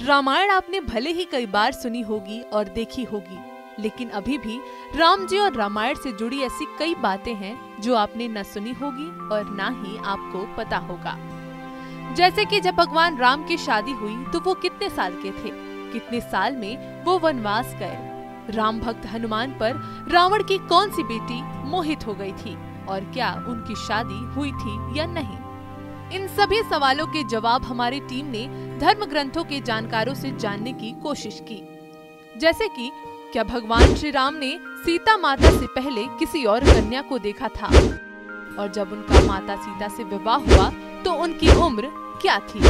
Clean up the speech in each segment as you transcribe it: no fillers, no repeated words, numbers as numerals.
रामायण आपने भले ही कई बार सुनी होगी और देखी होगी, लेकिन अभी भी राम जी और रामायण से जुड़ी ऐसी कई बातें हैं जो आपने न सुनी होगी और ना ही आपको पता होगा। जैसे कि जब भगवान राम की शादी हुई तो वो कितने साल के थे, कितने साल में वो वनवास गए, राम भक्त हनुमान पर रावण की कौन सी बेटी मोहित हो गई थी और क्या उनकी शादी हुई थी या नहीं। इन सभी सवालों के जवाब हमारी टीम ने धर्म ग्रंथों के जानकारों से जानने की कोशिश की। जैसे कि क्या भगवान श्री राम ने सीता माता से पहले किसी और कन्या को देखा था, और जब उनका माता सीता से विवाह हुआ तो उनकी उम्र क्या थी।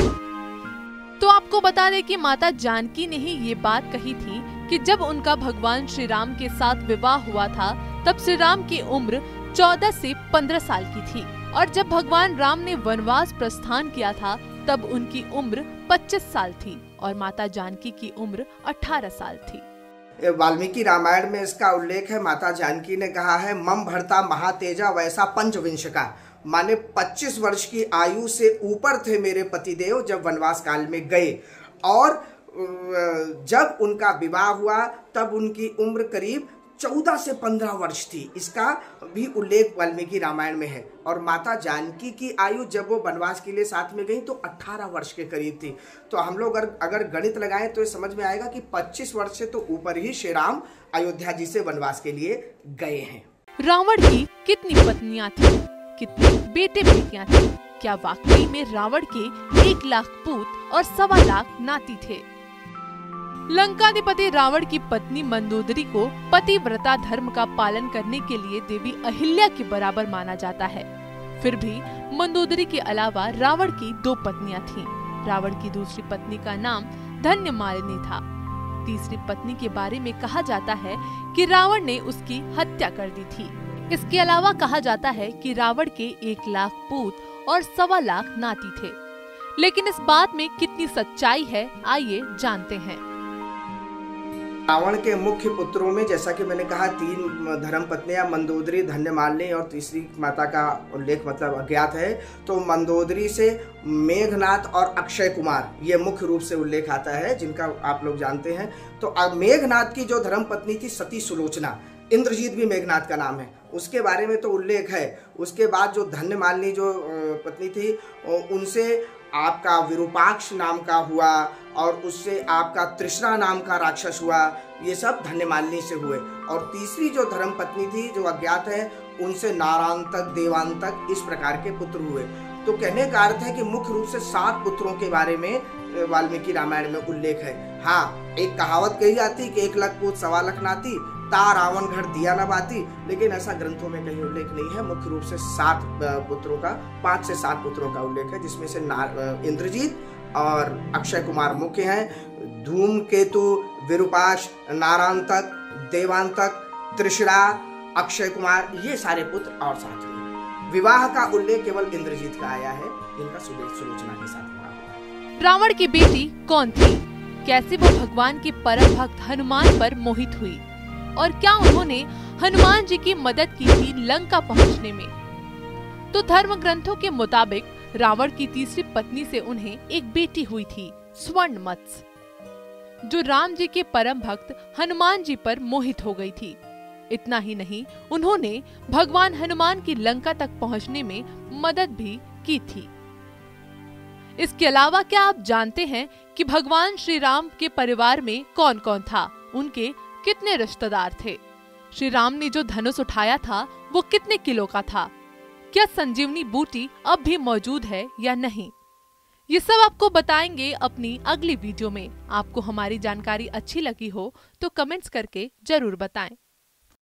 तो आपको बता दें कि माता जानकी ने ही ये बात कही थी कि जब उनका भगवान श्री राम के साथ विवाह हुआ था तब श्री राम की उम्र 14 से 15 साल की थी, और जब भगवान राम ने वनवास प्रस्थान किया था तब उनकी उम्र 25 साल थी और माता जानकी की उम्र 18 साल थी। वाल्मीकि रामायण में इसका उल्लेख है। माता जानकी ने कहा है, मम भरता महातेजा वैसा पंचविंश का, माने 25 वर्ष की आयु से ऊपर थे मेरे पतिदेव जब वनवास काल में गए, और जब उनका विवाह हुआ तब उनकी उम्र करीब 14 से 15 वर्ष थी। इसका भी उल्लेख वाल्मीकि रामायण में है। और माता जानकी की आयु जब वो वनवास के लिए साथ में गई तो 18 वर्ष के करीब थी। तो हम लोग अगर गणित लगाएं तो ये समझ में आएगा कि 25 वर्ष से तो ऊपर ही श्री राम अयोध्या जी से वनवास के लिए गए हैं। रावण की कितनी पत्नियां थी, कितने बेटे बेटियां थे, क्या वाकई में रावण के 1 लाख पूत और 1.25 लाख नाती थे। लंकाधिपति रावण की पत्नी मंदोदरी को पतिव्रता धर्म का पालन करने के लिए देवी अहिल्या के बराबर माना जाता है। फिर भी मंदोदरी के अलावा रावण की 2 पत्नियां थीं। रावण की दूसरी पत्नी का नाम धन्यमालिनी था। तीसरी पत्नी के बारे में कहा जाता है कि रावण ने उसकी हत्या कर दी थी। इसके अलावा कहा जाता है कि रावण के 1 लाख पूत और 1.25 लाख नाती थे। लेकिन इस बात में कितनी सच्चाई है, आइए जानते हैं। रावण के मुख्य पुत्रों में जैसा कि मैंने कहा 3 धर्म पत्नियां मंदोदरी, धन्यमालिनी और तीसरी माता का उल्लेख मतलब अज्ञात है। तो मंदोदरी से मेघनाद और अक्षय कुमार ये मुख्य रूप से उल्लेख आता है, जिनका आप लोग जानते हैं। तो अब मेघनाद की जो धर्म पत्नी थी सती सुलोचना, इंद्रजीत भी मेघनाद का नाम है, उसके बारे में तो उल्लेख है। उसके बाद जो धन्यमालिनी जो पत्नी थी उनसे आपका विरूपाक्ष नाम का हुआ, और उससे आपका तृष्णा नाम का राक्षस हुआ, ये सब धन्यमालिनी से हुए। और तीसरी जो धर्म पत्नी थी जो अज्ञात है, उनसे नारांतक, देवांतक इस प्रकार के पुत्र हुए। तो कहने का अर्थ है कि मुख्य रूप से 7 पुत्रों के बारे में वाल्मीकि रामायण में उल्लेख है। हाँ, एक कहावत कही जाती कि 1 लाख पूत 1.25 लाख नाती, ता रावण घर दिया न बाती, लेकिन ऐसा ग्रंथों में कहीं उल्लेख नहीं है। मुख्य रूप से 7 पुत्रों का, 5 से 7 पुत्रों का उल्लेख है, जिसमें से इंद्रजीत और अक्षय कुमार मुख्य हैं। धूमकेतु, विरूपाक्ष, नारांतक, देवांतक, तृष्णा, अक्षय कुमार, ये सारे पुत्र और साथ में। विवाह का उल्लेख केवल इंद्रजीत का आया है, जिनका सुलोचना के साथ हुआ। रावण की बेटी कौन थी, कैसे वो भगवान के परम भक्त हनुमान पर मोहित हुई, और क्या उन्होंने हनुमान जी की मदद की थी लंका पहुंचने में। तो धर्म ग्रंथों के मुताबिक रावण की तीसरी पत्नी से उन्हें एक बेटी हुई थी, स्वर्णमत्स्य, जो राम जी के परम भक्त हनुमान जी पर मोहित हो गई थी। इतना ही नहीं, उन्होंने भगवान हनुमान की लंका तक पहुंचने में मदद भी की थी। इसके अलावा क्या आप जानते हैं कि भगवान श्री राम के परिवार में कौन कौन था, उनके कितने रिश्तेदार थे, श्री राम ने जो धनुष उठाया था वो कितने किलो का था, क्या संजीवनी बूटी अब भी मौजूद है या नहीं, ये सब आपको बताएंगे अपनी अगली वीडियो में। आपको हमारी जानकारी अच्छी लगी हो तो कमेंट्स करके जरूर बताएं।